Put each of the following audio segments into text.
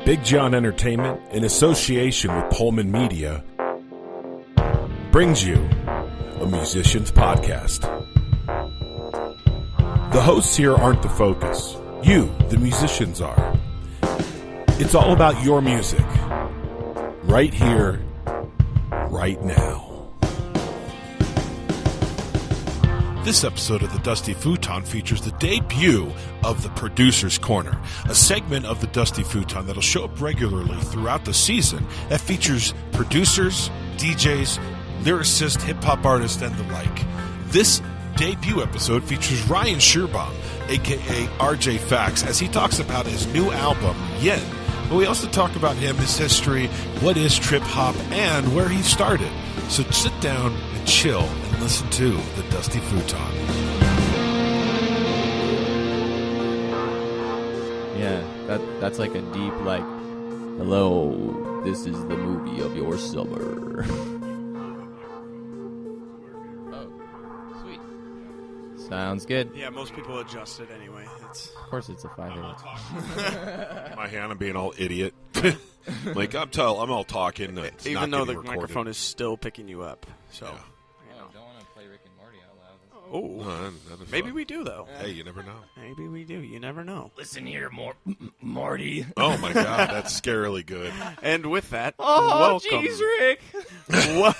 Big Jon Entertainment, in association with Pullman Media, brings you a musician's podcast. The hosts here aren't the focus. You, the musicians, are. It's all about your music. Right here, right now. This episode of the Dusty Futon features the debut of the Producer's Corner, a segment of the Dusty Futon that'll show up regularly throughout the season that features producers, DJs, lyricists, hip-hop artists, and the like. This debut episode features Ryan Scherbaum, a.k.a. RJ Fax, as he talks about his new album, Yen. But we also talk about him, his history, what is trip-hop, and where he started. So sit down and chill and listen to the Dusty Futon. Yeah, that's like a deep, like, hello, this is the movie of your summer. Oh, sweet. Sounds good. Yeah, most people adjust it anyway. Of course it's a 5/8. My hand, I'm being all idiot. Like, I'm all talking. Even though the microphone is still picking you up. So, I don't want to play Rick and Morty out loud. Oh, maybe we do, though. Hey, you never know. Maybe we do. You never know. Listen here, Morty. Oh, my God, that's scarily good. And with that, Oh, welcome. jeez, Rick. What?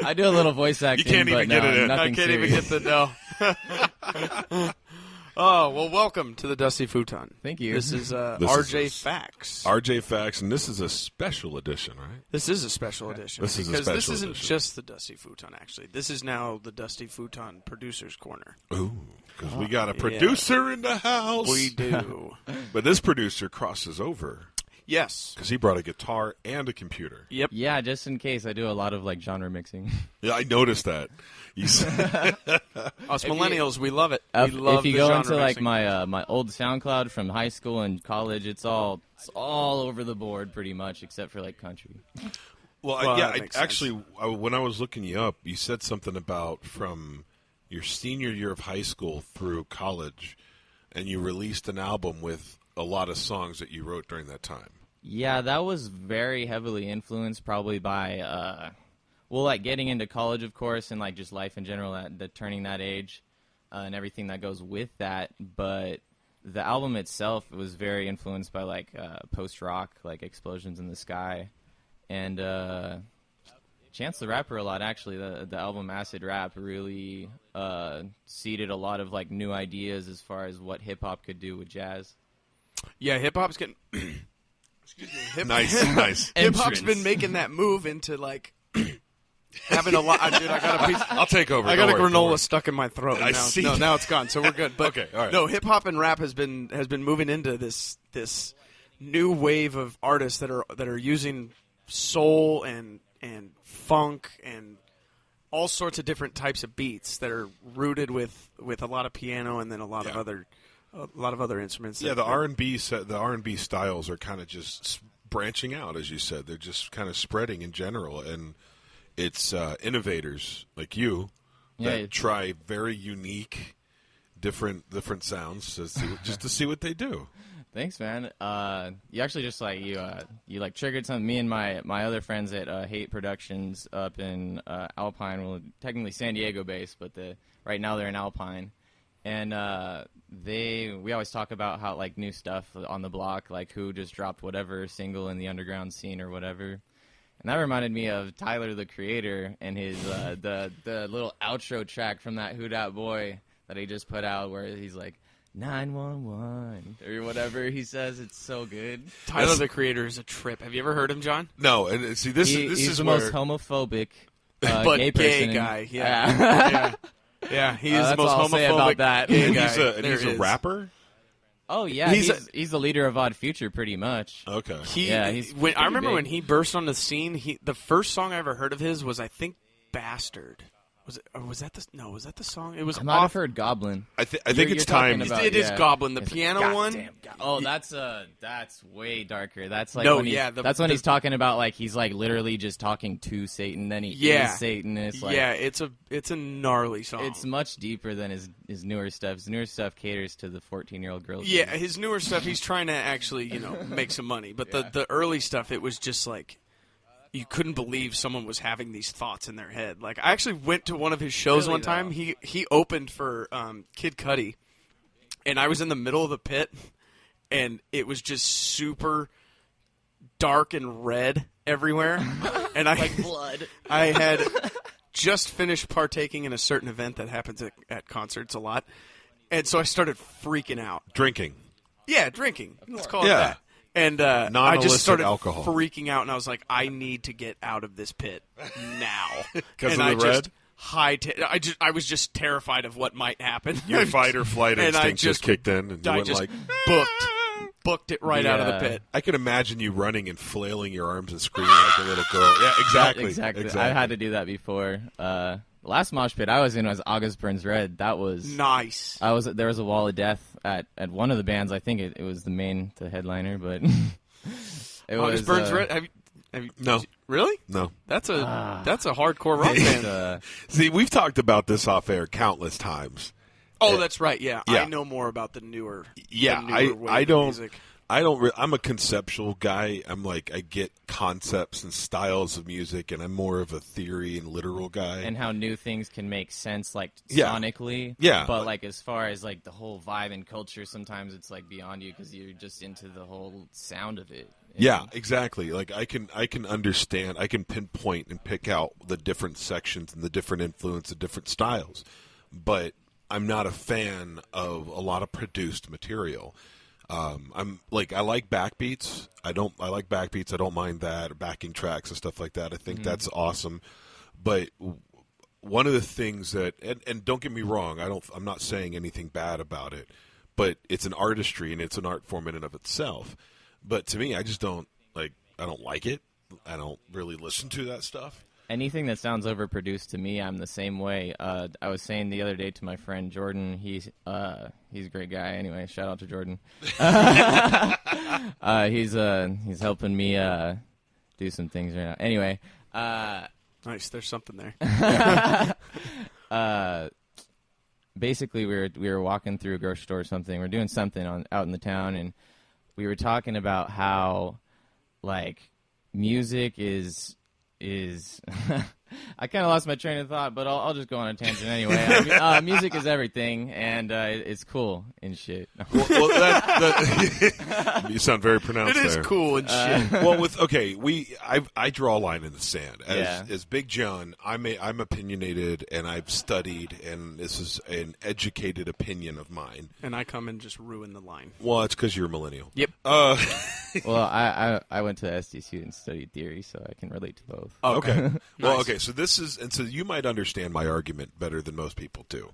I do a little voice acting, You can't even but get no, it in. I nothing can't serious. even get the no. Oh, well, welcome to the Dusty Futon. Thank you. This is This RJ is Fax. RJ Fax, and this is a special edition, right? This is a special edition. This is a because this special isn't edition. just the Dusty Futon, actually. This is now the Dusty Futon Producer's Corner. Ooh, because we got a producer in the house. We do. But this producer crosses over Yes. because he brought a guitar and a computer. Yep. Yeah, just in case, I do a lot of like genre mixing. Yeah, I noticed that. Us millennials, we love it. We love If you the go genre into like mixing. my old SoundCloud from high school and college, it's all over the board pretty much, except for like country. Well, that makes sense. actually, when I was looking you up, you said something about from your senior year of high school through college, and you released an album with a lot of songs that you wrote during that time. Yeah, that was very heavily influenced probably by, like getting into college, of course, and like just life in general, turning that age and everything that goes with that. But the album itself was very influenced by like post-rock, like Explosions in the Sky, and Chance the Rapper a lot, actually. The album Acid Rap really seeded a lot of like new ideas as far as what hip-hop could do with jazz. Yeah, hip-hop's getting... Excuse me. Nice. Hip-hop's been making that move into, like, having a lot... Dude, I got a piece... I'll take over. I got a Don't worry. granola stuck in my throat. I now, see. No, now it's gone, so we're good. But Okay, all right. No, hip-hop and rap has been moving into this new wave of artists that are using soul and funk and all sorts of different types of beats that are rooted with a lot of piano and then a lot of other instruments. Yeah, the R&B styles are kind of just branching out, as you said. They're just kind of spreading in general, and it's innovators like you that try very unique, different sounds just to see what they do. Thanks, man. You actually just like you like triggered something. Me and my other friends at Hate Productions up in Alpine, well, technically San Diego based, but right now they're in Alpine, and we always talk about how like new stuff on the block, like who just dropped whatever single in the underground scene or whatever. And that reminded me of Tyler, the Creator, and his the little outro track from that Who Dat Boy that he just put out, where he's like 911 or whatever he says. It's so good. Tyler, the Creator, is a trip. Have you ever heard him, John? No, and see, this He's is the where, most homophobic But gay person. guy, yeah. Yeah, he is the that's most all I'll homophobic say about that. gay and guy he's a there is. rapper. Oh yeah, he's the leader of Odd Future, pretty much. Okay. He's I remember big. when he burst on the scene. The first song I ever heard of his was, I think, "Bastard." Was that the song? It was. I might have heard Goblin. I think it's time. It is Goblin, the piano one. Oh, that's way darker. That's like that's when he's talking about like he's like literally just talking to Satan. Then he is Satan. And it's like, it's a gnarly song. It's much deeper than his newer stuff. His newer stuff caters to the 14-year-old girls. Yeah, his newer stuff. He's trying to actually make some money. But the early stuff, it was just like. You couldn't believe someone was having these thoughts in their head. Like I actually went to one of his shows one time. He opened for Kid Cudi, and I was in the middle of the pit, and it was just super dark and red everywhere, and like blood. I had just finished partaking in a certain event that happens at concerts a lot, and so I started freaking out. Drinking. Yeah, drinking. Let's call it that. And I just started alcohol. freaking out, and I was like, I need to get out of this pit now. Because of the red? I was just terrified of what might happen. Your fight or flight instinct just kicked in, and you went like, booked it right out of the pit. I could imagine you running and flailing your arms and screaming like a little girl. Yeah, exactly. I've had to do that before. Last mosh pit I was in was August Burns Red. That was nice. There was a wall of death at one of the bands. I think it was the headliner, but it August Burns Red. Have you, no, really? No. That's a hardcore rock band. See, we've talked about this off air countless times. Oh, that's right. Yeah, I know more about the newer. Yeah, I don't. Music. I'm a conceptual guy. I'm like, I get concepts and styles of music, and I'm more of a theory and literal guy. And how new things can make sense, like, sonically. Yeah. But, like, as far as, like, the whole vibe and culture, sometimes it's, like, beyond you because you're just into the whole sound of it. Yeah, exactly. Like, I can understand, I can pinpoint and pick out the different sections and the different influence, the different styles. But I'm not a fan of a lot of produced material. I'm like, I like backbeats. I like backbeats. I don't mind that, or backing tracks and stuff like that. I think that's awesome. But one of the things that, and don't get me wrong, I'm not saying anything bad about it, but it's an artistry and it's an art form in and of itself. But to me, I just don't like it. I don't really listen to that stuff. Anything that sounds overproduced to me, I'm the same way. I was saying the other day to my friend Jordan, he's a great guy. Anyway, shout out to Jordan. He's helping me do some things right now. Anyway, nice. There's something there. Basically, we were walking through a grocery store or something. We're doing something out in the town, and we were talking about how like music is I kind of lost my train of thought, but I'll just go on a tangent anyway. Music is everything, and it's cool and shit. You sound very pronounced there. It is cool and shit. Well, I draw a line in the sand. As Big Jon, I'm opinionated, and I've studied, and this is an educated opinion of mine. And I come and just ruin the line. Well, it's because you're a millennial. Yep. Well, I went to SDSU and studied theory, so I can relate to both. Okay. Nice. Well, okay. So so you might understand my argument better than most people do.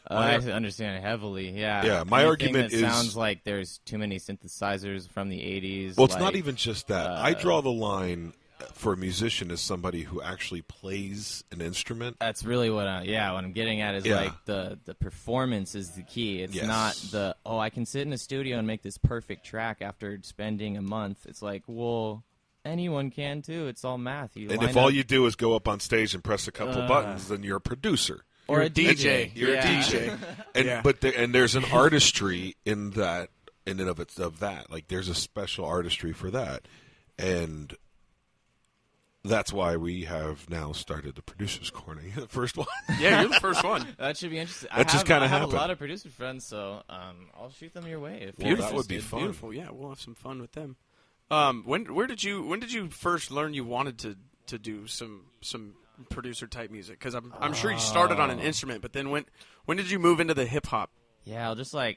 I understand it heavily. Yeah. Yeah. My argument is sounds like there's too many synthesizers from the 80s. Well, it's not even just that. I draw the line for a musician as somebody who actually plays an instrument. That's really what I'm getting at is like the performance is the key. It's not I can sit in a studio and make this perfect track after spending a month. It's like, well, anyone can too. It's all math. And if all you do is go up on stage and press a couple of buttons, then you're a producer. Or a DJ. You're a DJ. And there's an artistry in that, in and of that. Like, there's a special artistry for that. And that's why we have now started the Producer's Corner. You're the first one. Yeah, you're the first one. That should be interesting. That just kind of happened. I have a lot of producer friends, so I'll shoot them your way. That would be fun. Beautiful. Yeah, we'll have some fun with them. When did you first learn you wanted to do some producer type music? Because I'm sure you started on an instrument, but then when did you move into the hip hop? Yeah,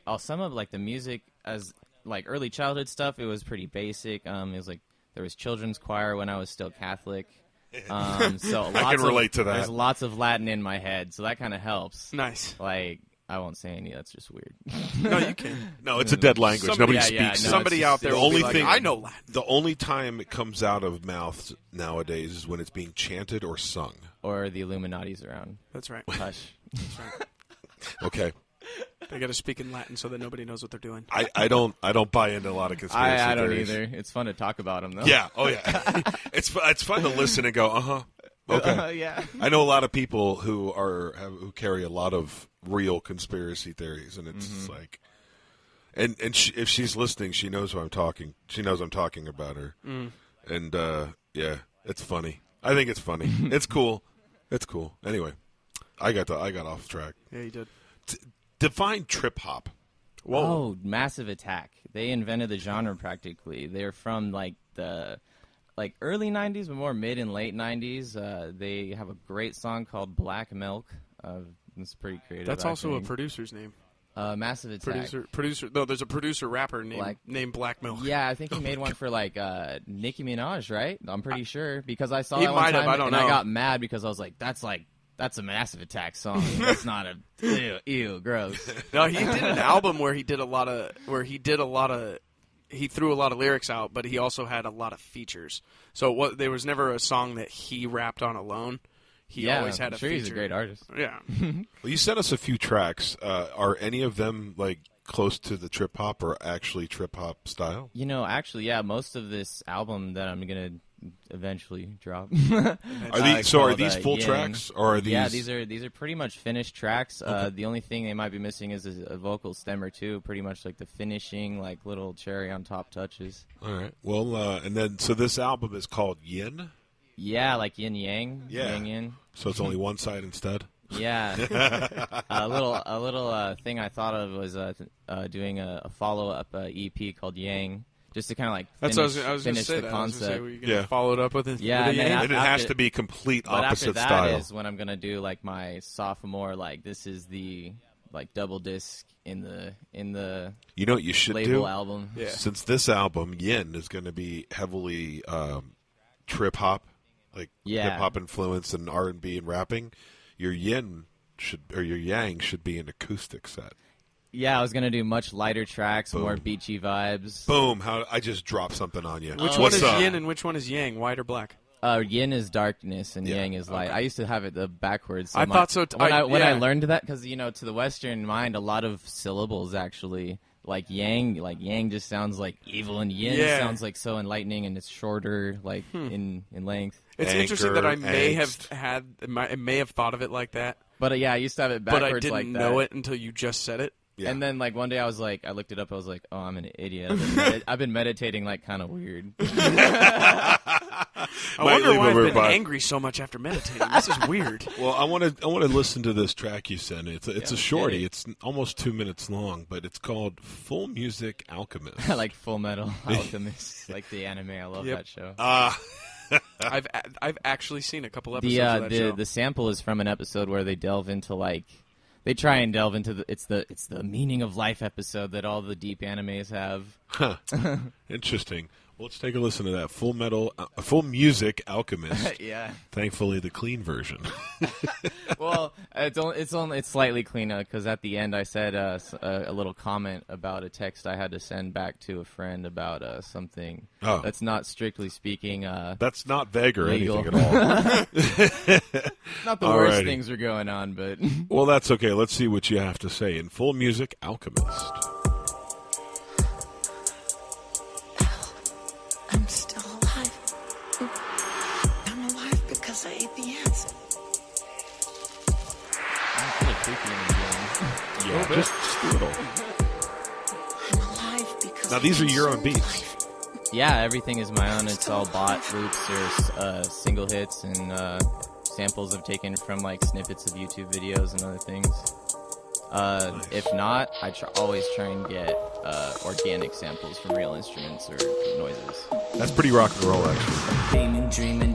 I'll sum up like the music as like early childhood stuff. It was pretty basic. It was like there was children's choir when I was still Catholic. So I can relate to that. There's lots of Latin in my head, so that kind of helps. Nice. Like I won't say any. That's just weird. No, you can. No, it's a dead language. Nobody speaks. No, somebody out there. The will only be like, thing I know Latin. The only time it comes out of mouths nowadays is when it's being chanted or sung. Or the Illuminati's around. That's right. Hush. That's right. Okay. They got to speak in Latin so that nobody knows what they're doing. I don't buy into a lot of conspiracy I don't theories. either. It's fun to talk about them, though. Yeah. Oh, yeah. It's fun to listen and go, uh-huh. Okay. Yeah. I know a lot of people who carry a lot of real conspiracy theories, and it's like, and if she's listening, she knows who I'm talking. She knows I'm talking about her, and yeah, it's funny. I think it's funny. It's cool. It's cool. Anyway, I got off track. Yeah, you did. Define trip hop. Whoa. Oh, Massive Attack. They invented the genre practically. They're from the early 90s, but more mid and late 90s. They have a great song called Black Milk. It's pretty creative. That's also a producer's name. Massive Attack. Producer. No, there's a producer rapper named Black Milk. Yeah, I think he made one for Nicki Minaj, right? I'm pretty sure because I saw He that one might have, time I don't and know. I got mad because I was like, that's a Massive Attack song. That's not a ew, gross. No, he did an album where he threw a lot of lyrics out, but he also had a lot of features. So there was never a song that he rapped on alone. He always had a feature. He's a great artist. Yeah. Well, you sent us a few tracks. Are any of them close to the trip hop or actually trip hop style? Actually, yeah. Most of this album that I'm gonna eventually drop. Are these full Yin. tracks or are these? Yeah, these are pretty much finished tracks. Okay. The only thing they might be missing is a vocal stem or two. Pretty much like the finishing, little cherry on top touches. All right. Well, and then so this album is called Yin. Yeah, like yin yang. Yeah. Yang yin. So it's only one side instead. Yeah. a little thing I thought of was doing a follow-up EP called Yang, just to kind of finish the concept. Follow it up with it. Yeah, and it has to be complete opposite but after that style. is when I'm gonna do my sophomore. This is the double disc in the You know what you should label do? album. Yeah. Since this album Yin is going to be heavily trip hop, hip hop influence and R&B and rapping, your Yang should be an acoustic set. Yeah, I was gonna do much lighter tracks, Boom. more beachy vibes. Boom! I just dropped something on you. Which one is Yin and which one is Yang? White or black? Yin is darkness and Yang is light. Okay. I used to have it backwards. So I thought so. When I learned that, because to the Western mind, a lot of syllables actually Yang just sounds like evil, and Yin sounds so enlightening, and it's shorter in length. It's interesting that I may have thought of it like that. But I used to have it backwards but I didn't know it until you just said it. Yeah. And then one day I looked it up. I was like, oh, I'm an idiot. I've been meditating kind of weird. I wonder why I've been angry so much after meditating. This is weird. Well, I want to listen to this track you sent. It's a shorty. It's almost 2 minutes long, but it's called Full Music Alchemist. I like Full Metal Alchemist, like the anime. I love that show. I've actually seen a couple episodes of that show. The sample is from an episode where they delve into they try and delve into it's the meaning of life episode that all the deep animes have. Huh. Interesting. Well, let's take a listen to that Full Music Alchemist. Yeah. Thankfully, the clean version. Well, it's slightly cleaner because at the end I said a little comment about a text I had to send back to a friend about something that's not strictly speaking. That's not vague or legal. anything at all. Not the worst things are going on, but well, that's okay. Let's see what you have to say in Full Music Alchemist. I'm still alive. I'm alive because I ate the ants. Yeah, just a little. I'm alive because now these are your own beats. Yeah, everything is my own. It's all bot loops or single hits and samples I've taken from snippets of YouTube videos and other things. Nice. If not, I always try and get organic samples from real instruments or noises. That's pretty rock and roll, actually.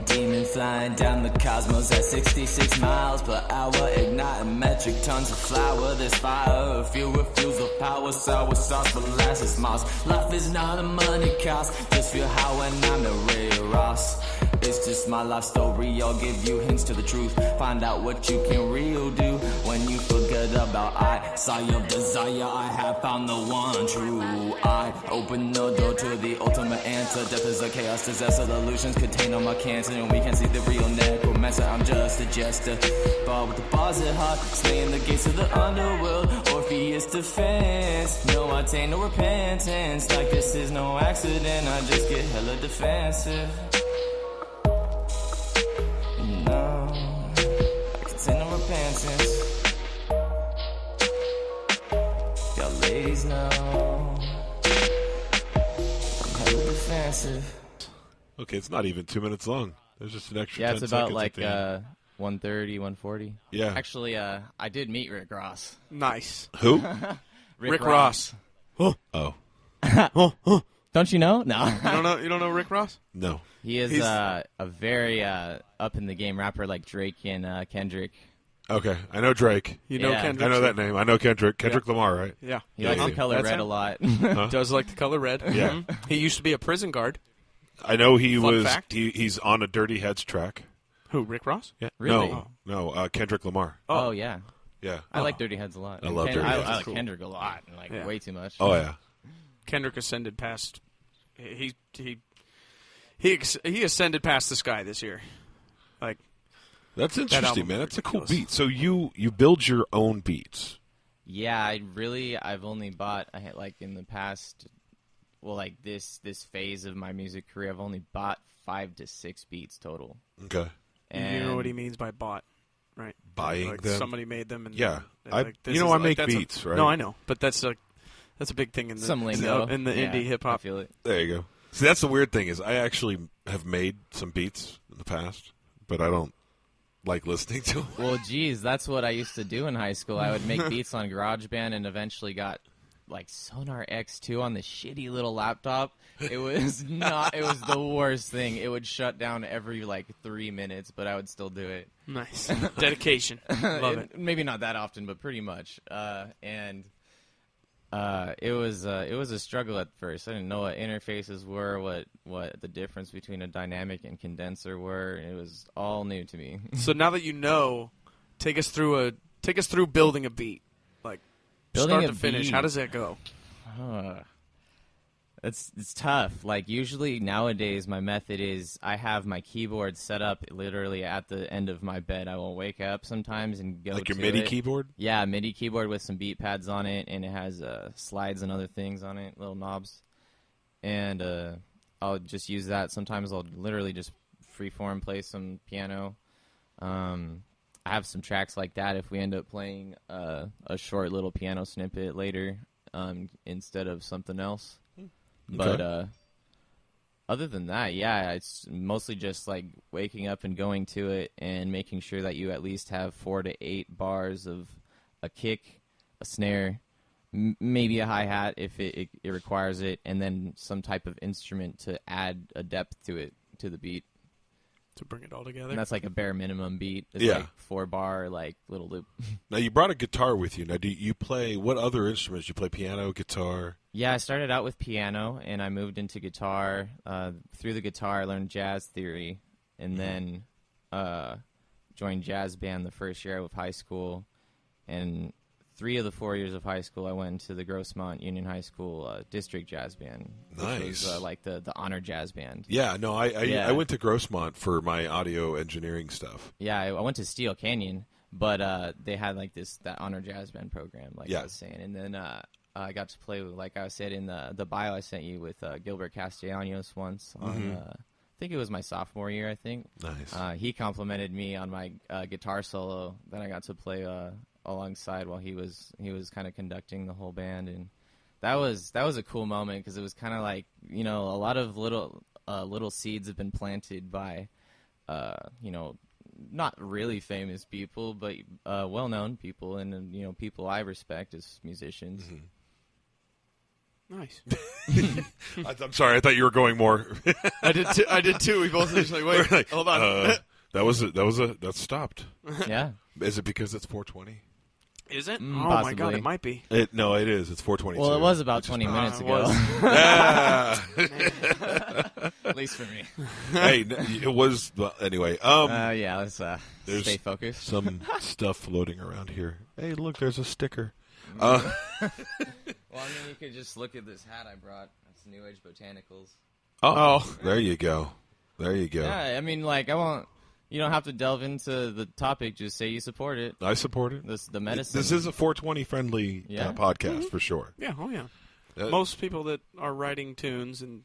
Demon flying down the cosmos at 66 miles per hour, igniting metric tons of flour. There's fire, fuel with fuels of power, sour sauce, molasses moss. Life is not a money cost, just feel how when I'm the Ray Ross. It's just my life story, I'll give you hints to the truth. Find out what you can real do when you forget about I Sire of desire, I have found the one true. I open the door to the ultimate answer. Death is a chaos disaster. The illusions contained on my cancer, and we can't see the real necromancer. I'm just a jester, bar with the bars at heart, slaying the gates of the underworld. Orpheus defense. No, I take no repentance. Like this is no accident. I just get hella defensive. No, I can take no repentance. Y'all ladies know I'm hella defensive. Okay, it's not even 2 minutes long. There's just an extra 10 Yeah, it's about seconds like at the end. 130, 140. Yeah. Actually, I did meet Rick Ross. Nice. Who? Rick Ross. Oh. Don't you know? No. You don't know Rick Ross? No. He is a very up in the game rapper like Drake and Kendrick. Okay, I know Drake. You know Yeah. Kendrick? I know that name. I know Kendrick. Kendrick Yeah. Lamar, right? Yeah. He likes Yeah. the color That's red him. a lot. Does like the color red. Yeah. Mhm. He used to be a prison guard. I know he Fun was. fact? He's on a Dirty Heads track. Who, Rick Ross? Yeah. Really? No. Kendrick Lamar. Oh, yeah. Yeah. I like Dirty Heads a lot. I love Dirty Heads. I like Cool. Kendrick a lot, like Yeah. way too much. Oh yeah. Kendrick ascended past. He ascended past the sky this year. Like, That's interesting, album man. was That's a cool ridiculous. beat. So you build your own beats. Yeah, I've only bought like in the past, well, like this phase of my music career, I've only bought 5 to 6 beats total. Okay. And you know what he means by bought, right? Buying like them. Somebody made them. And Yeah. like, this I is make that's beats, right? No, I know, but that's a big thing in the some lingo in the Yeah, indie hip I hop. feel it. There you go. See, that's the weird thing is I actually have made some beats in the past, but I don't like listening to them. Well, geez, that's what I used to do in high school. I would make beats on GarageBand and eventually got like Sonar X2 on the shitty little laptop. It was not. It was the worst thing. It would shut down every like 3 minutes, but I would still do it. Nice dedication. Love it. Maybe not that often, but pretty much. It was a struggle at first. I didn't know what interfaces were, what the difference between a dynamic and condenser were. It was all new to me. So now that you know, take us through building a beat, like Building start a to finish. beat. How does that go? It's tough. Like usually nowadays, my method is I have my keyboard set up literally at the end of my bed. I will wake up sometimes and go Like your to MIDI it. keyboard? Yeah, MIDI keyboard with some beat pads on it, and it has slides and other things on it, little knobs. And I'll just use that. Sometimes I'll literally just freeform play some piano. I have some tracks like that if we end up playing a short little piano snippet later instead of something else. But other than that, yeah, it's mostly just like waking up and going to it and making sure that you at least have 4 to 8 bars of a kick, a snare, maybe a hi-hat if it requires it, and then some type of instrument to add a depth to it, to the beat. To bring it all together. And that's like a bare minimum beat. It's Yeah. like 4 bar, like little loop. Now you brought a guitar with you. Now do you play what other instruments? You play piano, guitar? Yeah, I started out with piano, and I moved into guitar. Through the guitar, I learned jazz theory, and then joined jazz band the first year of high school. And 3 of the 4 years of high school, I went into the Grossmont Union High School district jazz band. Nice. Which was like the honor jazz band. Yeah, no, Yeah. I went to Grossmont for my audio engineering stuff. Yeah, I went to Steel Canyon, but they had like that honor jazz band program, like Yeah. I was saying. And then I got to play with, like I said in the bio I sent you, with Gilbert Castellanos once on, I think it was my sophomore year, I think. Nice. He complimented me on my guitar solo that I got to play alongside while he was kind of conducting the whole band, and that was a cool moment because it was kind of like, you know, a lot of little seeds have been planted by you know, not really famous people, but well-known people, and you know, people I respect as musicians. Nice. I'm sorry, I thought you were going more. I did too. We both just like, wait, Like, hold on. that stopped. Yeah. Is it because it's 4:20? Is it? Mm, Oh my possibly. god, it might be. No, it is. It's 4:22. Well, it was about which is 20 not- minutes it ago. was. Yeah. At least for me. Hey, it was. Well, anyway, Yeah, let's There's stay focused. some stuff floating around here. Hey, look, there's a sticker. Well, I mean, you could just look at this hat I brought. It's New Age Botanicals. Oh, there you go. There you go. Yeah, I mean, like, I won't. You don't have to delve into the topic. Just say you support it. I support it. The medicine. This is a 420 friendly podcast for sure. Yeah, oh yeah. Most people that are writing tunes and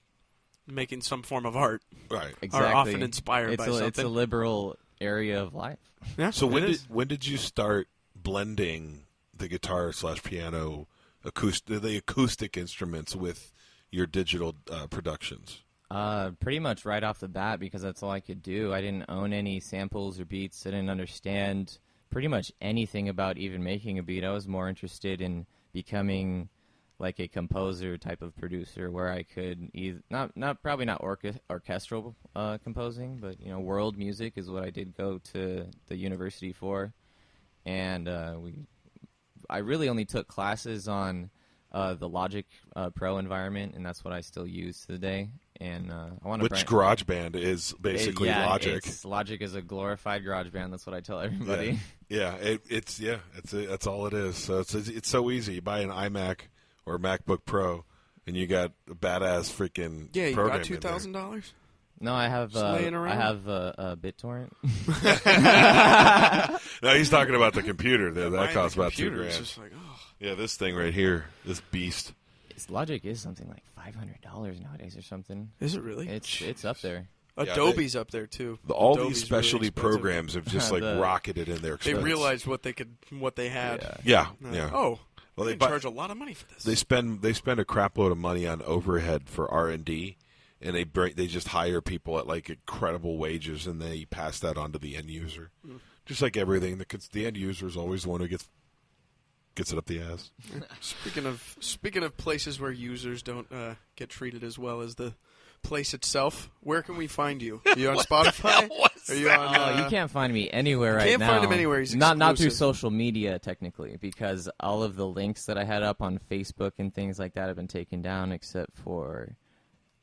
making some form of art Right. exactly. are often inspired by something. It's a liberal area of life. Yeah, So when did you start blending the guitar / piano the acoustic instruments with your digital productions? Pretty much right off the bat, because that's all I could do. I didn't own any samples or beats. I didn't understand pretty much anything about even making a beat. I was more interested in becoming like a composer type of producer, where I could probably not orchestral composing, but world music is what I did go to the university for, and I really only took classes on the Logic Pro environment, and that's what I still use today. And I want to. Which GarageBand is basically Logic. Logic is a glorified GarageBand. That's what I tell everybody. Yeah, that's all it is. So it's so easy. You buy an iMac or a MacBook Pro, and you got a badass freaking you program got $2,000. No, I have laying around? I have BitTorrent. No, he's talking about the computer. That costs about $2,000. It's just like, Yeah, this thing right here, this beast. Logic is something like $500 nowadays or something. is it really? It's up there. Adobe's up there too. All Adobe's these specialty really expensive. programs have just rocketed in their expense. They realized what they had. Yeah. Oh, Well, they charge a lot of money for this. They spend a crap load of money on overhead for R&D, and they just hire people at like incredible wages, and they pass that on to the end user. Just like everything, the end user is always the one who gets it up the ass. Speaking of places where users don't get treated as well as the place itself, where can we find you? Are you on Spotify? Are you on? You can't find me anywhere right can't now. find him anywhere. He's not through exclusive. social media technically, because all of the links that I had up on Facebook and things like that have been taken down, except for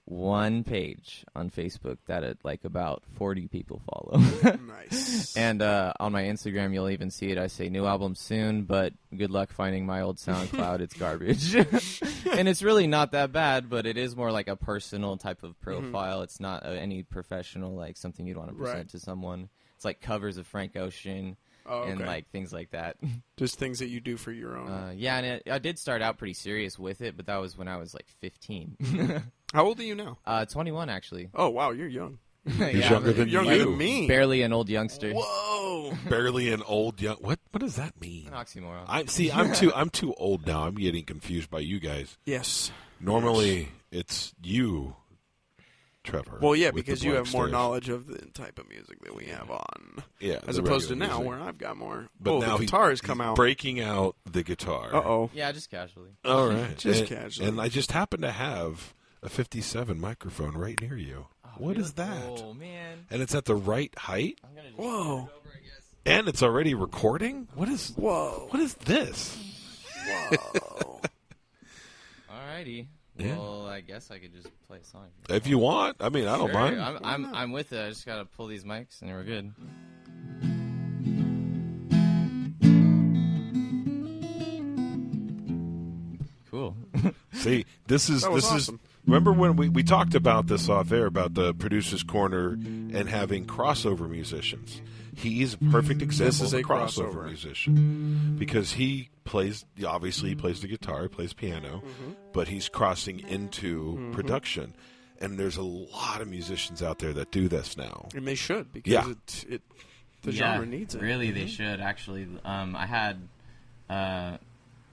one page on Facebook that about 40 people follow. Nice. And on my Instagram, you'll even see it. I say new album soon, but good luck finding my old SoundCloud. It's garbage. And it's really not that bad, but it is more like a personal type of profile. It's not any professional, like something you'd want to present to someone. It's like covers of Frank Ocean and like things like that. Just things that you do for your own. And I did start out pretty serious with it, but that was when I was like 15. How old are you now? 21, actually. Oh, wow, you're young. He's younger than Younger you. than me. Barely an old youngster. Whoa. Barely an old young. What does that mean? An oxymoron. I'm too old now. I'm getting confused by you guys. Yes. Normally, it's you, Trevor. Well, yeah, with because the you black have more stairs. knowledge of the type of music that we have on. Yeah, As the opposed to regular now, music. where I've got more. But now the guitar has come he's out. breaking out the guitar. Uh-oh. Yeah, just casually. All right. Just casually. And I just happen to have a 57 microphone right near you. What is that? Oh, man. And it's at the right height? I'm gonna just Whoa. turn it over, I guess. And it's already recording? Whoa. What is this? Whoa. Alrighty. Yeah. Well, I guess I could just play a song. If you want. I mean, I don't Sure, mind. I'm with it. I just gotta pull these mics and we're good. Cool. See, this is awesome. remember when we talked about this off air about the producer's corner and having crossover musicians. He's a perfect example is of a a crossover crossover. musician because he plays the guitar, he plays piano, but he's crossing into production. And there's a lot of musicians out there that do this now. And they should, because Yeah. the genre needs it. Really, they should actually. I had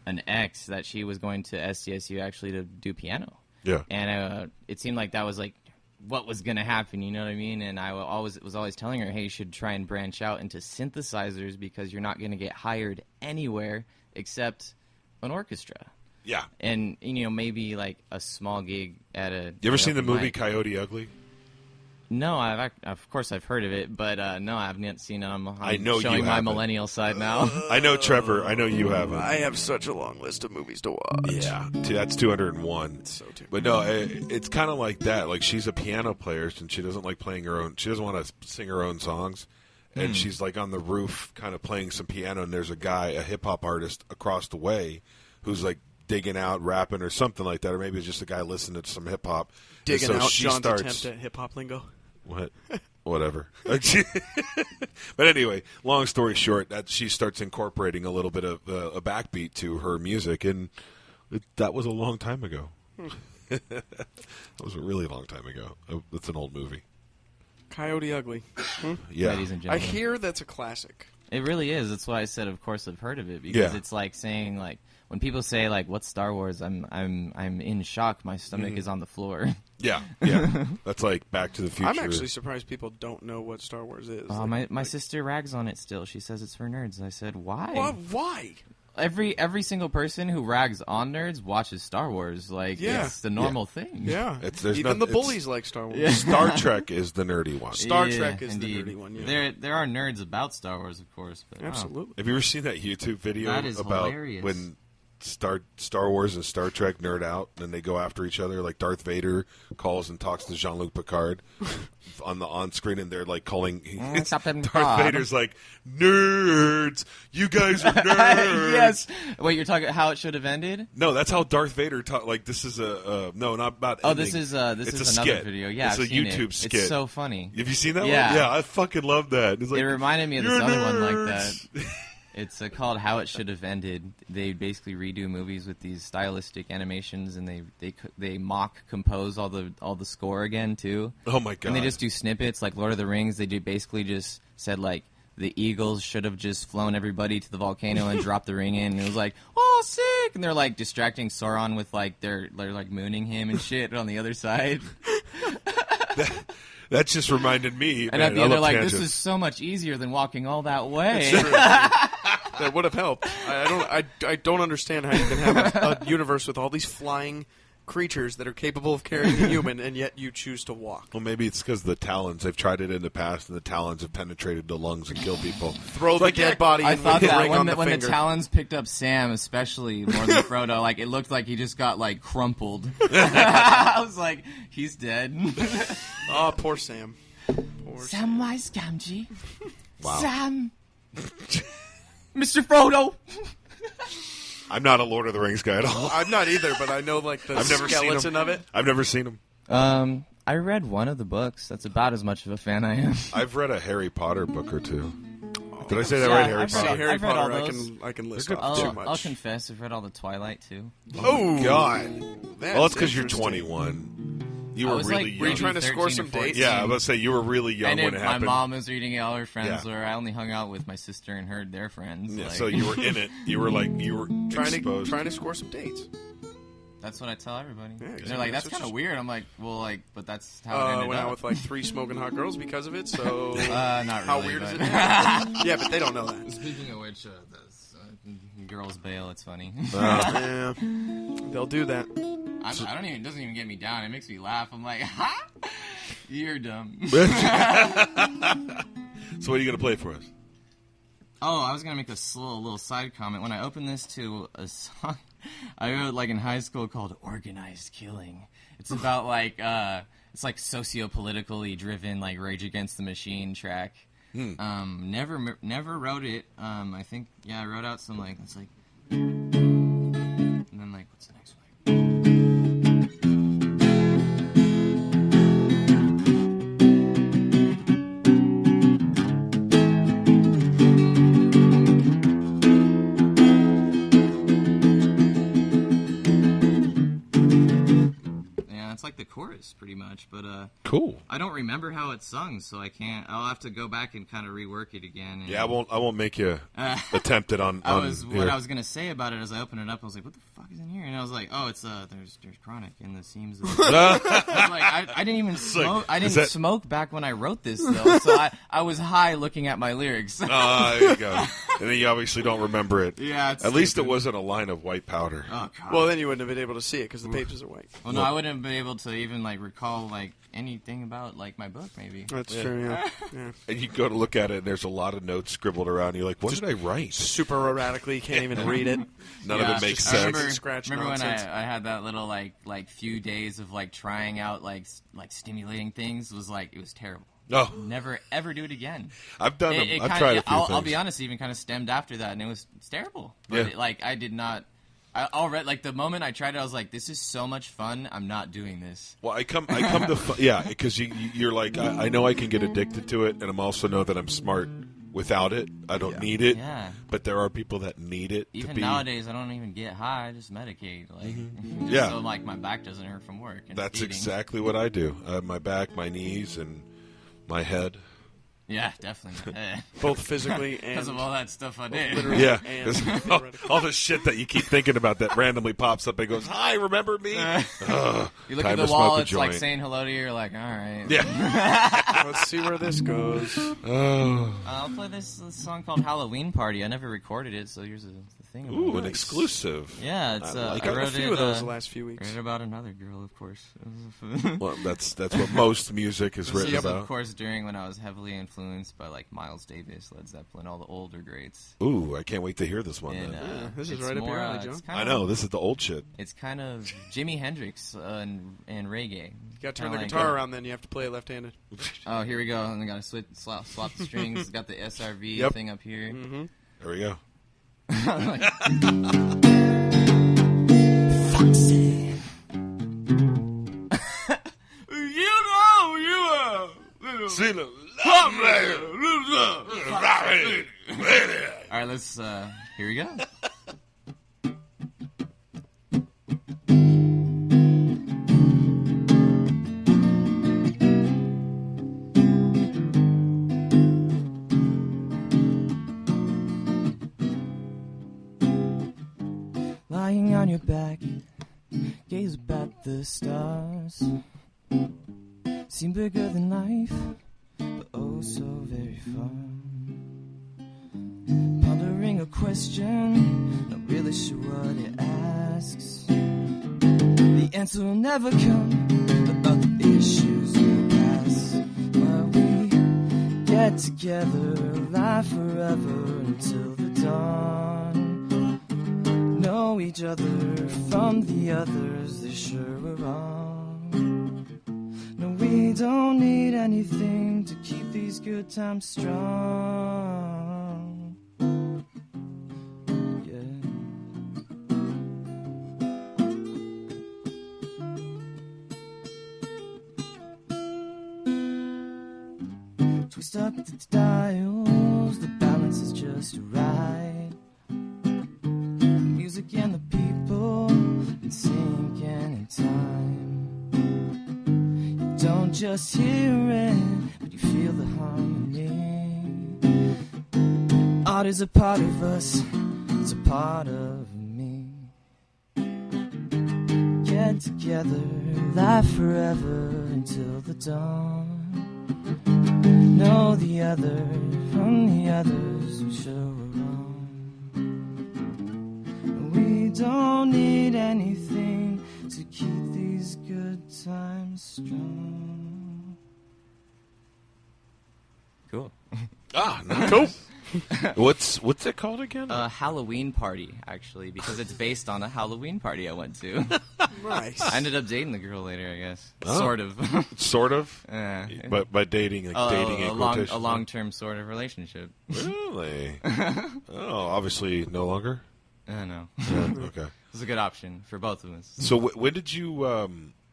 an ex that she was going to SDSU actually to do piano. Yeah. And it seemed like that was like what was going to happen, you know what I mean? And I was always telling her, hey, you should try and branch out into synthesizers because you're not going to get hired anywhere except an orchestra. Yeah. And, maybe like a small gig at a... You ever seen the open movie mic. Coyote Ugly? No, of course I've heard of it, but no, I haven't seen it. I'm I know you showing my haven't. millennial side now. I know, Trevor. I know you haven't. I have such a long list of movies to watch. Yeah, that's 201. It's so too. But no, it's kind of like that. Like she's a piano player, and she doesn't like playing her own. She doesn't want to sing her own songs, and she's like on the roof, kind of playing some piano. And there's a hip hop artist across the way, who's like digging out rapping or something like that, or maybe it's just a guy listening to some hip hop. Digging so out she John's starts, attempt at hip hop lingo. What? Whatever. But anyway, long story short, that she starts incorporating a little bit of a backbeat to her music, and that was a long time ago. That was a really long time ago. It's an old movie. Coyote Ugly. Yeah. Ladies and I gentlemen. hear that's a classic. It really is. That's why I said, of course, I've heard of it, because Yeah. it's like saying, like, when people say, like, what's Star Wars, I'm in shock. My stomach is on the floor. Yeah. That's like Back to the Future. I'm actually surprised people don't know what Star Wars is. My sister rags on it still. She says it's for nerds. I said, why? Why? Every single person who rags on nerds watches Star Wars. Like, Yeah. it's the normal thing. Yeah. There's Even no- the bullies like Star Wars. Star Trek is the nerdy one. Star Yeah, Trek is indeed. the nerdy one. Yeah. There are nerds about Star Wars, of course. But, Absolutely. Have you ever seen that YouTube video That is about hilarious. when Star Wars and Star Trek nerd out and they go after each other? Like Darth Vader calls and talks to Jean-Luc Picard on screen, and they're like calling. Captain Darth Picard. Vader's like, "Nerds, you guys are nerds." Yes. Wait, you're talking how it should have ended? No, that's how Darth Vader talk. Like this is no, not about. Oh, ending. this is It's another a skit. video. Yeah, it's I've a seen YouTube it. skit. It's so funny. Have you seen that Yeah. one? Yeah, I fucking love that. It's like, It reminded me of this "You're other one like nerds." that. It's called How It Should Have Ended. They basically redo movies with these stylistic animations, and they mock compose all the score again too. Oh my god! And they just do snippets like Lord of the Rings. They do basically just said like the Eagles should have just flown everybody to the volcano and dropped the ring in. And it was like, oh, sick! And they're like distracting Sauron with like they're like mooning him and shit on the other side. That just reminded me. And man, at the I end, they're love like, tangents. this is so much easier than walking all that way. That would have helped. I don't understand how you can have a universe with all these flying creatures that are capable of carrying a human, and yet you choose to walk. Well, maybe it's because the talons. They've tried it in the past, and the talons have penetrated the lungs and killed people. Throw the dead body I in thought with the that ring when on the, the when the finger. Talons picked up Sam, especially more than Frodo, like it looked like he just got like crumpled. I was like, he's dead. Oh, poor Sam. Poor Sam. Samwise Gamgee. Wow. Sam. Mr. Frodo. I'm not a Lord of the Rings guy at all. I'm not either, but I know like the I've never seen skeleton them. of it. I've never seen them. I read one of the books. That's about as much of a fan I am. I've read a Harry Potter book or two. Did I say that right? Harry I've Potter. read- Harry I've read Potter, all I those. can list They're off good. too much. I'll confess, I've read all the Twilight too. Oh God. That's Well, it's because you're interesting. 21. You I were was really like, young. Were you trying to 13 score or some 14. dates? Yeah, I was about to say you were really young And when if it my happened. mom was reading it, all her friends Yeah. were. I only hung out with my sister and her their friends. Yeah, like- so you were in it. You were Trying exposed. to score some dates. That's what I tell everybody. Yeah, exactly. They're like, that's That's kind of what weird. I'm like, well, like, but that's how it ended Went up. out with like 3 smoking hot girls because of it. So Not how really, weird is but- it? Yeah, but they don't know that. Speaking of which, girls bail. It's funny. Yeah, they'll do that. I don't even. It doesn't even get me down. It makes me laugh. I'm like, ha! You're dumb. So what are you going to play for us? Oh, I was gonna make a little side comment. When I opened this to a song I wrote like in high school called "Organized Killing." It's about like it's like socio-politically driven, like Rage Against the Machine track. Never wrote it. I think I wrote out some like it's like, and then like what's the next one? It's like the chorus, pretty much, but Cool. I don't remember how it's sung, so I can't. I'll have to go back and kind of rework it again. And, Yeah, I won't make you attempt it on. what here. I was gonna say about it as I opened it up, I was like, "What the fuck is in here?" And I was like, "Oh, it's there's Chronic in the seams." Of I was like, I didn't even smoke. I didn't smoke back when I wrote this, though, so I was high looking at my lyrics. There you go. And then you obviously don't remember it. Yeah, it's At least it stupid. wasn't a line of white powder. Oh God. Well, then you wouldn't have been able to see it because the pages are white. Well, no, I wouldn't have been able to even like recall like anything about like my book, maybe. That's true. Yeah. And you go to look at it, and there's a lot of notes scribbled around. You're like, what did I write? Super erratically, can't even read it. None of it makes just sense. Remember, Scratch remember when nonsense. I had that little like few days of like trying out like stimulating things? It was like it was terrible. Oh, Never ever do it again. I've done them. I've kinda- tried a few I'll things. be honest, it even kind of stemmed after that, and it's terrible. But Yeah. I did not. already, like, the moment I tried it, I was like, this is so much fun. I'm not doing this. Well, I come to because you're like, I know I can get addicted to it, and I'm also know that I'm smart without it. I don't need it. Yeah. But there are people that need it. Even to be... nowadays, I don't even get high. I just medicate, like, so like my back doesn't hurt from work. And That's eating. exactly what I do. My back, my knees, and my head. Yeah, definitely. Both physically and because of all that stuff I did. Yeah, and all the shit that you keep thinking about that randomly pops up and goes, "Hi, remember me?" You look Time at the to wall, smoke a it's like joint. saying hello to you. You're like, all right. Yeah. let's see where this goes. I'll play this song called Halloween Party. I never recorded it, so here's the thing about Ooh, it. an exclusive. Yeah, it's I like Got it. a wrote few it, of those the last few weeks. wrote about another girl, of course. Well, that's what most music is This written is, about. of course, during when I was heavily influenced by like Miles Davis, Led Zeppelin, all the older greats. Ooh, I can't wait to hear this one. And, Then. this is it's right up your more, alley, it's John. kind I of- know this is the old shit. It's kind of Jimi Hendrix and reggae. You got to turn Kinda the like, guitar around, then you have to play it left-handed. Oh, here we go. And I got to swap the strings. Got the SRV Yep. thing up here. Mm-hmm. There we go. You know you are. See the All right, let's. Here we go. Lying on your back, gaze up at the stars. Seem bigger than life, but oh so very far. Pondering a question, not really sure what it asks. The answer will never come, but other issues will pass. While we get together, live forever until the dawn. Know each other from the others, they sure are wrong. No, we don't need anything to keep these good times strong. Yeah. Twist up the dials, the balance is just right. Music and the people in sync and in time. You don't just hear it, but you feel the harmony. Art is a part of us, it's a part of me. Get together, live forever until the dawn. Know the other from the others who sure were wrong. We don't need anything to keep these good times strong. Cool. Nice. Cool. What's it called again? A Halloween party, actually, because it's based on a Halloween party I went to. Nice. I ended up dating the girl later, I guess. Oh. Sort of. Sort of. Yeah. But by dating, like dating in quotations. A long-term sort of relationship. Really? Oh, obviously no longer. No. Yeah, okay. It was a good option for both of us. So when did you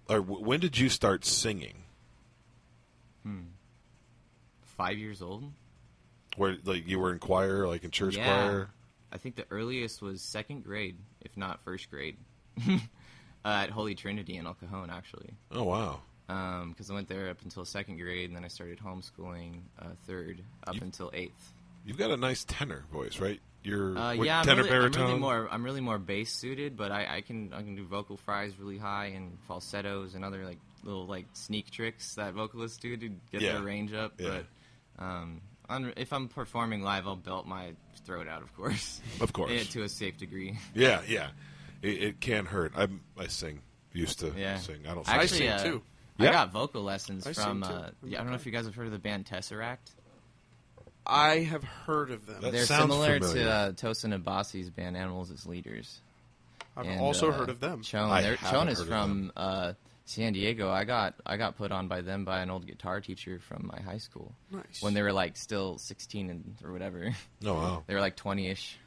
when did you start singing? 5 years old? Where like you were in choir, like in church choir? I think the earliest was second grade, if not first grade, at Holy Trinity in El Cajon, actually. Oh wow. Because I went there up until second grade, and then I started homeschooling third up until eighth. You've got a nice tenor voice, right? You're Yeah, tenor baritone. I'm really more bass suited, but I can do vocal fries really high and falsettos and other like little like sneak tricks that vocalists do to get their range up. Yeah. But if I'm performing live, I'll belt my throat out, of course. Of course. To a safe degree. Yeah. It can hurt. I sing. Used to sing. I don't sing. Actually, I sing too. I Yeah? got vocal lessons I from. sing, too. I don't know if you guys have heard of the band Tesseract. I have heard of them. That They're sounds similar familiar. to Tosin Abasi's band Animals as Leaders. I've And, also heard of them. Chone, I Chone haven't is heard of from San Diego. I got put on by them by an old guitar teacher from my high school. Nice. When they were like still 16 or whatever. Oh wow. They were like 20-ish.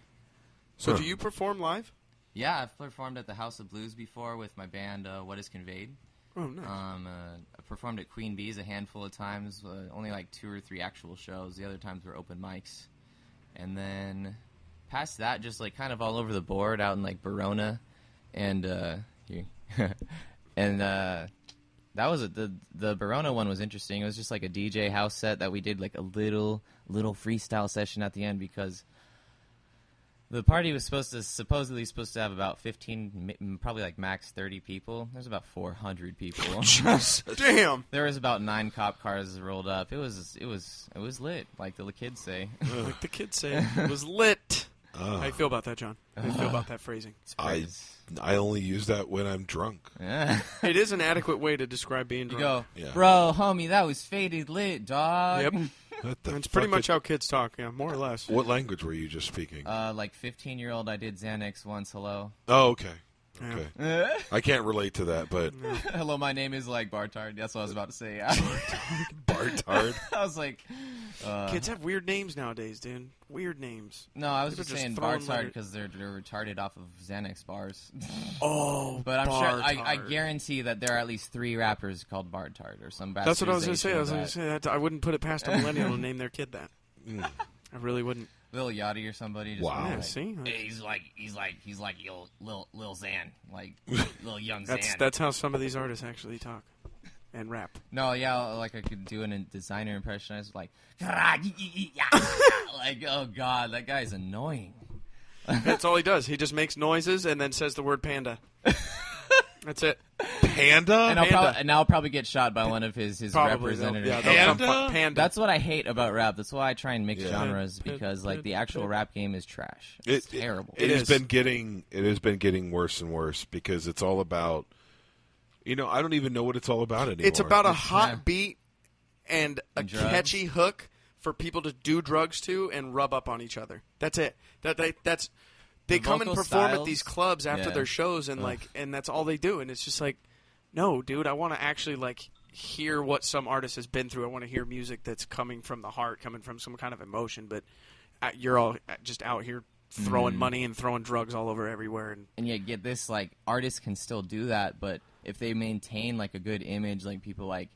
So Huh. do you perform live? Yeah, I've performed at the House of Blues before with my band, What Is Conveyed. Oh, nice. I performed at Queen Bee's a handful of times, only like 2 or 3 actual shows. The other times were open mics. And then past that, just like kind of all over the board out in like Verona. And and that was the Verona one was interesting. It was just like a DJ house set that we did like a little freestyle session at the end because the party was supposedly supposed to have about 15, probably like max 30 people. There's about 400 people. Damn. There was about 9 cop cars rolled up. It was lit, like the kids say. Like the kids say, it was lit. How do you feel about that, John? How do you feel about that phrasing? I only use that when I'm drunk. Yeah. It is an adequate way to describe being You drunk. go, Yeah. bro, homie, that was faded lit, dog. Yep. What the That's pretty fuck much is- how kids talk, yeah, more or less. What language were you just speaking? Like 15-year-old, I did Xanax once. Hello. Oh, okay. Yeah. Okay. I can't relate to that, but Hello, my name is like Bartard. That's what I was about to say. Bartard. I was like, Kids have weird names nowadays, dude. Weird names. no, I was People just saying throwing Bartard letters. because they're retarded off of Xanax bars. Oh, But I'm sure I Bartard. guarantee that there are at least 3 rappers called Bartard or some bastard. That's what I was going to say. I wouldn't put it past a millennial to name their kid that. I really wouldn't. Lil Yachty or somebody. Just Wow. Yeah, like, see? "Hey, he's like Lil Xan, like Lil Young Xan. That's how some of these artists actually talk and rap. No, yeah, like I could do a designer impression. I was like, like, oh god, that guy's annoying. That's all he does. He just makes noises and then says the word panda. That's it. Panda? And I'll probably get shot by one of his Probably. representatives. Yeah, they'll come Panda? Panda. That's what I hate about rap. That's why I try and mix Yeah. genres because like the actual rap game is trash. It's terrible. It It has is. been getting worse and worse because it's all about. I don't even know what it's all about anymore. It's about a Yeah. hot beat and a And drugs. catchy hook for people to do drugs to and rub up on each other. That's it. That's they The come and vocal perform at styles? these clubs after Yeah. their shows and and that's all they do. And it's just like, no, dude, I want to actually like hear what some artist has been through. I want to hear music that's coming from the heart, coming from some kind of emotion. But you're all just out here throwing money and throwing drugs all over everywhere. And yet get this, like, artists can still do that, but if they maintain like a good image, like people like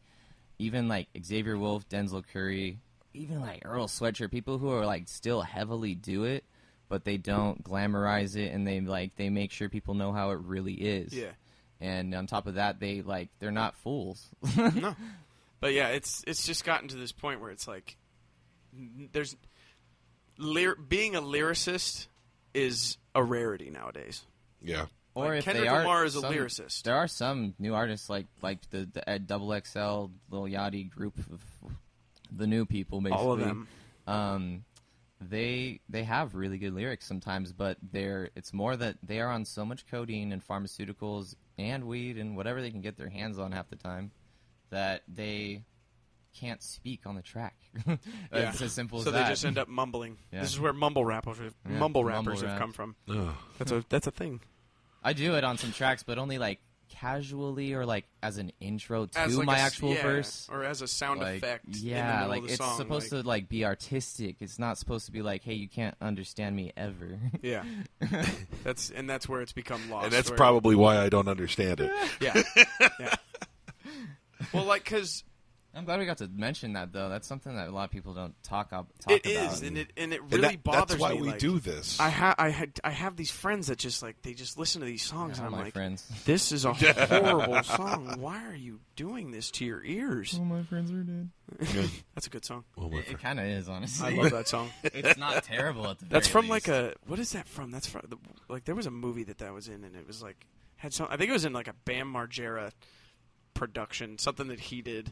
even like Xavier Wolf, Denzel Curry, even like Earl Sweatshirt, people who are like still heavily do it, but they don't glamorize it, and they make sure people know how it really is. Yeah. And on top of that, they're not fools. No. But yeah, it's just gotten to this point where it's like there's being a lyricist is a rarity nowadays. Yeah. Or Like if Kendrick they are Lamar is a some- lyricist. There are some new artists like the Double XL, Lil Yachty group of the new people, basically. All of them. They have really good lyrics sometimes, but it's more that they are on so much codeine and pharmaceuticals and weed and whatever they can get their hands on half the time that they can't speak on the track. It's as simple as so that. they just end up mumbling. Yeah. This is where mumble rappers mumble have rap. come from. Ugh. That's a thing. I do it on some tracks, but only like casually or like as an intro to As like my a actual yeah, verse. or as a sound Like, effect. in the yeah, middle like of the it's song, supposed to like be artistic. It's not supposed to be like, hey, you can't understand me ever. Yeah, that's where it's become lost. And that's where- probably why I don't understand it. yeah. Well, like because I'm glad we got to mention that though. That's something that a lot of people don't talk about. it is, and it really bothers that's why me. we like, do this. I have these friends that just like they just listen to these songs, All and I'm my like, friends. this is a horrible song. Why are you doing this to your ears? All my friends are dead. That's a good song. Oh, my It kind of is, honestly. I love that song. It's not terrible at the That's very from least. like a what is that from? That's from like there was a movie that was in, and it was like had some. I think it was in like a Bam Margera production, something that he did.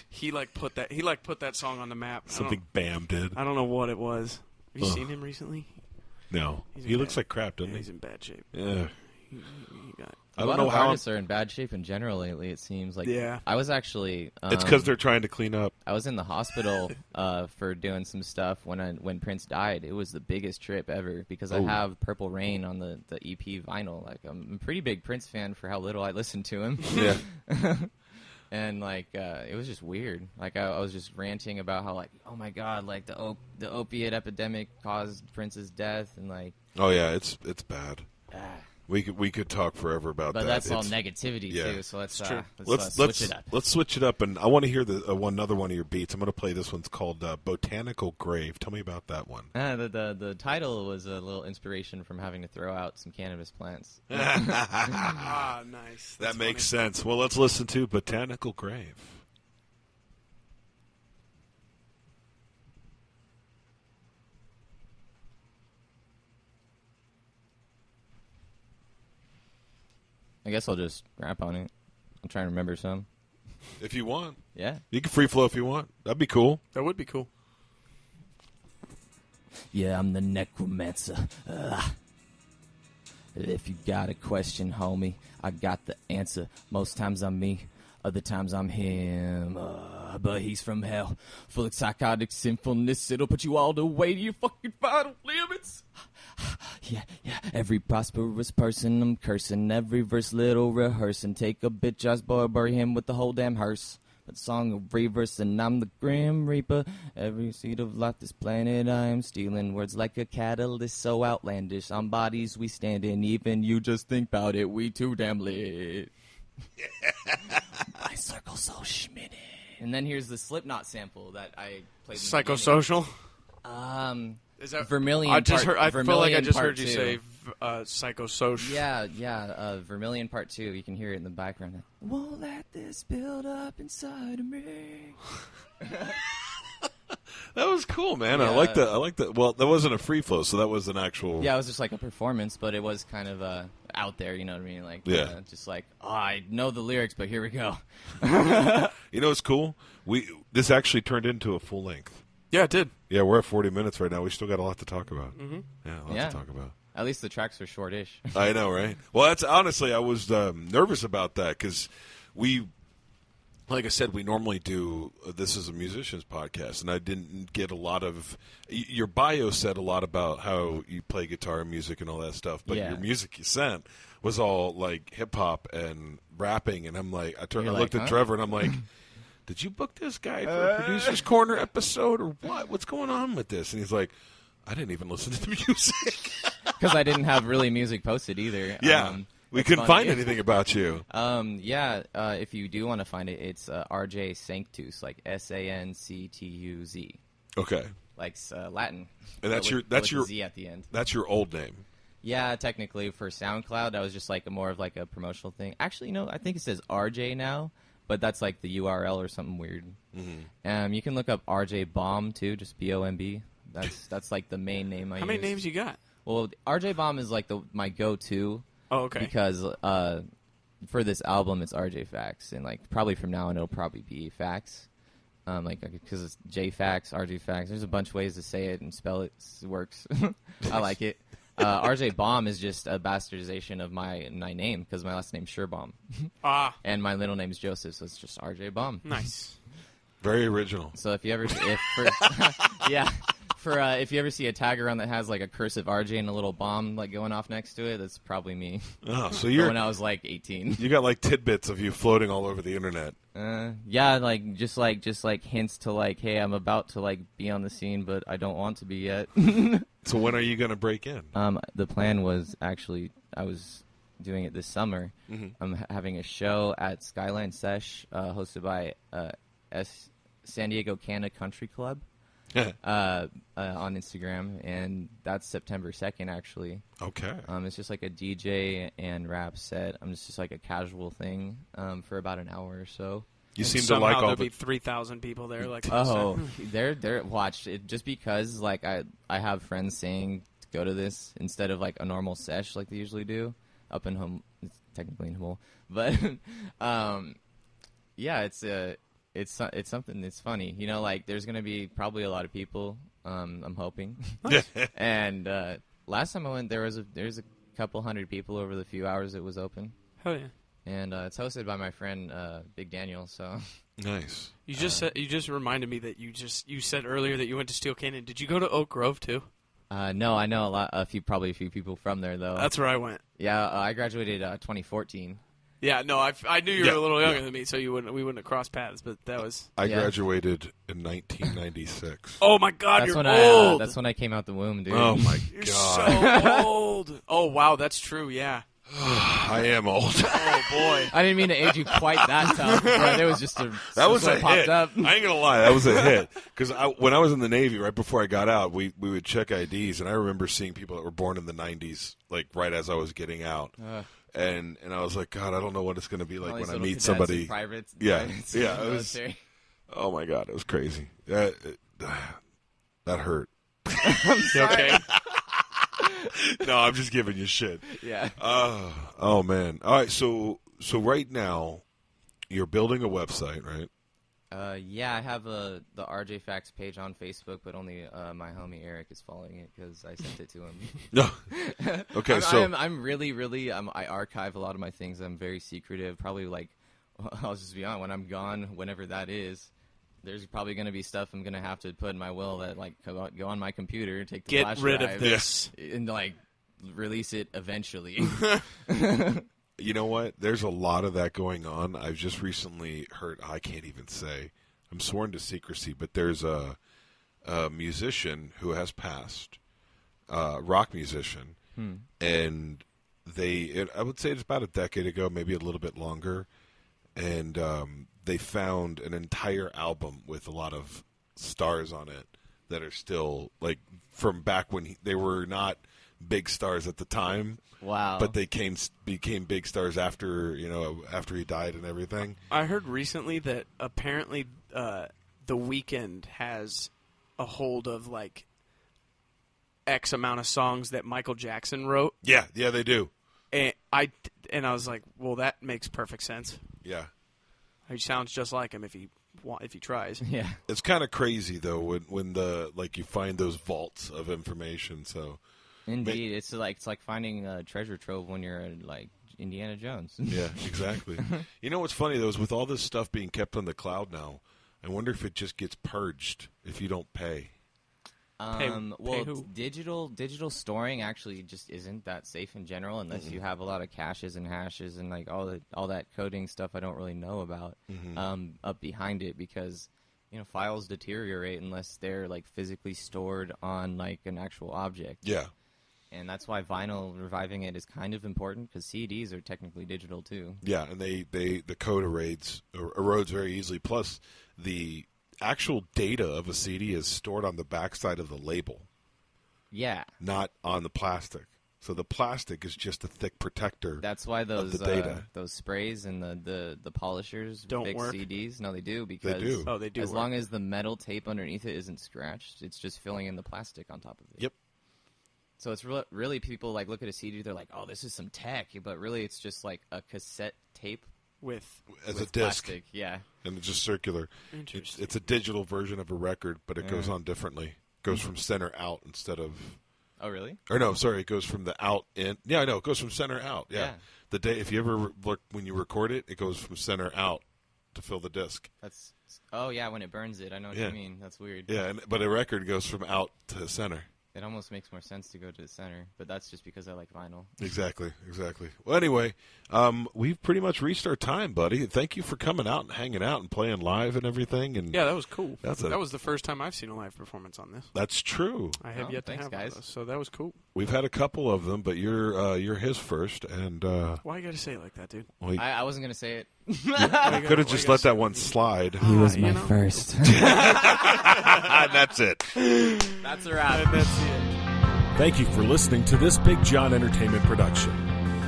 he put that song on the map. Something Bam did. I don't know what it was. Have you Ugh. seen him recently? No. He's in He looks bad- like crap, doesn't Yeah, he? he's in bad shape. Yeah. He got, I A don't lot know of how. artists are in bad shape in general lately. It seems like. Yeah. I was actually. It's because they're trying to clean up. I was in the hospital for doing some stuff when Prince died. It was the biggest trip ever because I Oh. have Purple Rain on the EP vinyl. Like I'm a pretty big Prince fan for how little I listened to him. Yeah. And like it was just weird. Like I was just ranting about how like, oh my god, like the opiate epidemic caused Prince's death, and like Oh yeah, it's bad. We could talk forever about that. But that's all negativity too. So let's switch it up. Let's switch it up, and I want to hear another one of your beats. I'm going to play this one's called "Botanical Grave." Tell me about that one. The title was a little inspiration from having to throw out some cannabis plants. Nice. That makes sense. Well, let's listen to "Botanical Grave." I guess I'll just rap on it. I'm trying to remember some. If you want. Yeah. You can free flow if you want. That'd be cool. That would be cool. Yeah, I'm the necromancer. If you got a question, homie, I got the answer. Most times I'm me, other times I'm him. But he's from hell, full of psychotic sinfulness. It'll put you all the way to your fucking final limits. Yeah, every prosperous person I'm cursing. Every verse little rehearsing. Take a bitch ass boy, bury him with the whole damn hearse. But song of reverse, and I'm the Grim Reaper. Every seed of life this planet I am stealing. Words like a catalyst, so outlandish. On bodies we stand in, even you just think about it. We too damn lit. My circle so schmitty. And then here's the Slipknot sample that I played. Psychosocial. Is that Vermilion? I feel like I just heard you 2. say psychosocial. Yeah. Vermilion Part 2. You can hear it in the background. Won't let this build up inside of me. That was cool, man. Yeah. I like that. Well, that wasn't a free flow, so that was an actual. Yeah, it was just like a performance, but it was kind of out there. You know what I mean? Like, just like, I know the lyrics, but here we go. You know what's cool? This actually turned into a full length. Yeah, it did. Yeah, we're at 40 minutes right now. We still got a lot to talk about. Mm-hmm. Yeah, a lot to talk about. At least the tracks are shortish. I know, right? Well, that's honestly, I was nervous about that because like I said, we normally do this is a musician's podcast, and I didn't get a lot of. Your bio said a lot about how you play guitar and music and all that stuff, but your music you sent was all like hip hop and rapping, and I'm like, I looked at Trevor, and I'm like. Did you book this guy for a Producer's Corner episode or what? What's going on with this? And he's like, I didn't even listen to the music. Because I didn't have really music posted either. Yeah. We couldn't find anything about you. If you do want to find it, it's RJ Sanctuz, like Sanctuz. Okay. Like Latin. And that's your Z at the end. That's your old name. Yeah, technically for SoundCloud, that was just like more of like a promotional thing. Actually, no, I think it says RJ now. But that's like the URL or something weird. Mm-hmm. You can look up RJ Bomb too, just BOMB. That's like the main name I use. How many names you got? Well, RJ Bomb is like my go-to. Oh, okay. Because for this album, it's RJ Fax, and like probably from now on it'll probably be Fax. Because it's J Fax, RJ Fax. There's a bunch of ways to say it and spell it. It works. I like it. RJ Baum is just a bastardization of my name because my last name's Scherbaum. And my middle name's Joseph, so it's just RJ Baum. Nice. Very original. So if you ever see a tag around that has like a cursive RJ and a little bomb like going off next to it, that's probably me. Oh, so you're when I was like 18. You got like tidbits of you floating all over the internet. Yeah, like just like hints to like, hey, I'm about to like be on the scene, but I don't want to be yet. So when are you going to break in? The plan was actually I was doing it this summer. Mm-hmm. I'm having a show at Skyline Sesh, hosted by San Diego Canna Country Club on Instagram, and that's September 2nd actually. Okay. It's just like a DJ and rap set. It's just like a casual thing for about an hour or so. You seem to like all there'll be 3,000 people there. Like they're watched it just because like I have friends saying to go to this instead of like a normal sesh like they usually do up in home. It's technically in Humboldt, but yeah, it's something that's funny. You know, like there's gonna be probably a lot of people. I'm hoping. And last time I went, there's a couple hundred people over the few hours it was open. Hell yeah. And it's hosted by my friend Big Daniel. So nice. You just reminded me that you said earlier that you went to Steel Canyon. Did you go to Oak Grove too? No, I know a few people from there though. That's where I went. Yeah, I graduated 2014. Yeah, no, I knew you were a little younger than me, so we wouldn't have crossed paths. But that was I graduated in 1996. Oh my God, you're old. That's when I came out the womb, dude. Oh my God, you're so old. Oh wow, that's true. Yeah. I am old. Oh boy. I didn't mean to age you quite that tough, but it was just That was a popped hit. up. I ain't gonna lie, that was a hit. Because when I was in the Navy, right before I got out, we would check IDs, and I remember seeing people that were born in the '90s, like right as I was getting out, and I was like, God, I don't know what it's gonna be like when I meet somebody. Privates, Yeah, privates, yeah. It was, military. oh my God, it was crazy. That hurt. You okay? No, I'm just giving you shit. Yeah. Oh man. All right. So right now, you're building a website, right? Yeah, I have the RJ Fax page on Facebook, but only my homie Eric is following it because I sent it to him. No. Okay. I'm really I archive a lot of my things. I'm very secretive. Probably like I'll just be honest. When I'm gone, whenever that is, there's probably going to be stuff I'm going to have to put in my will that like go on my computer, take the flash Get rid drive, of this. and like release it eventually. You know what? There's a lot of that going on. I've just recently heard. I can't even say. I'm sworn to secrecy, but there's a musician who has passed, rock musician, and I would say it's about a decade ago, maybe a little bit longer, and they found an entire album with a lot of stars on it that are still like from back when they were not big stars at the time. Wow. But they became big stars after he died and everything. I heard recently that apparently The Weeknd has a hold of like X amount of songs that Michael Jackson wrote. Yeah, they do. And I was like, well, that makes perfect sense. Yeah. He sounds just like him if he tries. Yeah. It's kind of crazy though when you find those vaults of information. So Indeed, it's like finding a treasure trove when you're like Indiana Jones. yeah, exactly. You know what's funny though is with all this stuff being kept on the cloud now, I wonder if it just gets purged if you don't pay. Well, who? digital storing actually just isn't that safe in general unless you have a lot of caches and hashes and like all that coding stuff I don't really know about up behind it because files deteriorate unless they're like physically stored on like an actual object. Yeah. And that's why vinyl reviving it is kind of important because CDs are technically digital too. Yeah, and the code erodes very easily. Plus, the actual data of a CD is stored on the backside of the label. Yeah. Not on the plastic. So the plastic is just a thick protector. That's why those of the data. Those sprays and the polishers Don't fix work. CDs. No, they do because They do. Oh, they do. as work. long as the metal tape underneath it isn't scratched, it's just filling in the plastic on top of it. Yep. So it's really people like look at a CD, they're like, "Oh, this is some tech," but really it's just like a cassette tape As a with disc. plastic. Yeah. And it's just circular. Interesting. It's a digital version of a record, but it goes on differently. It goes from center out instead of... Oh, really? Or no, sorry, it goes from the out in. Yeah, I know, it goes from center out. Yeah. Yeah. If you ever look when you record it, it goes from center out to fill the disc. Oh yeah, when it burns it, I know what you mean. That's weird. Yeah, but a record goes from out to center. It almost makes more sense to go to the center, but that's just because I like vinyl. Exactly. Well, anyway, we've pretty much reached our time, buddy. Thank you for coming out and hanging out and playing live and everything. And Yeah, that was cool. that was the first time I've seen a live performance on this. That's true. I have yet to have one of those, so that was cool. We've had a couple of them, but you're his first, and Why you gotta say it like that, dude? well, I wasn't gonna say it. could have just let that one slide. He was my first. And that's it. That's a wrap. That's it. Thank you for listening to this Big Jon Entertainment production.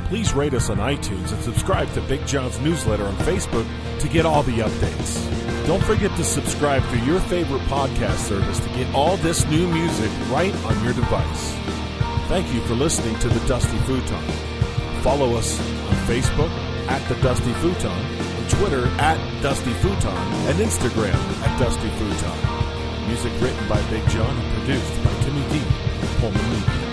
Please rate us on iTunes and subscribe to Big Jon's newsletter on Facebook to get all the updates. Don't forget to subscribe through your favorite podcast service to get all this new music right on your device. Thank you for listening to The Dusty Futon. Follow us on Facebook at The Dusty Futon, on Twitter at Dusty Futon, and Instagram at Dusty Futon. Music written by Big Jon and produced by Timmy D. Pullman Media.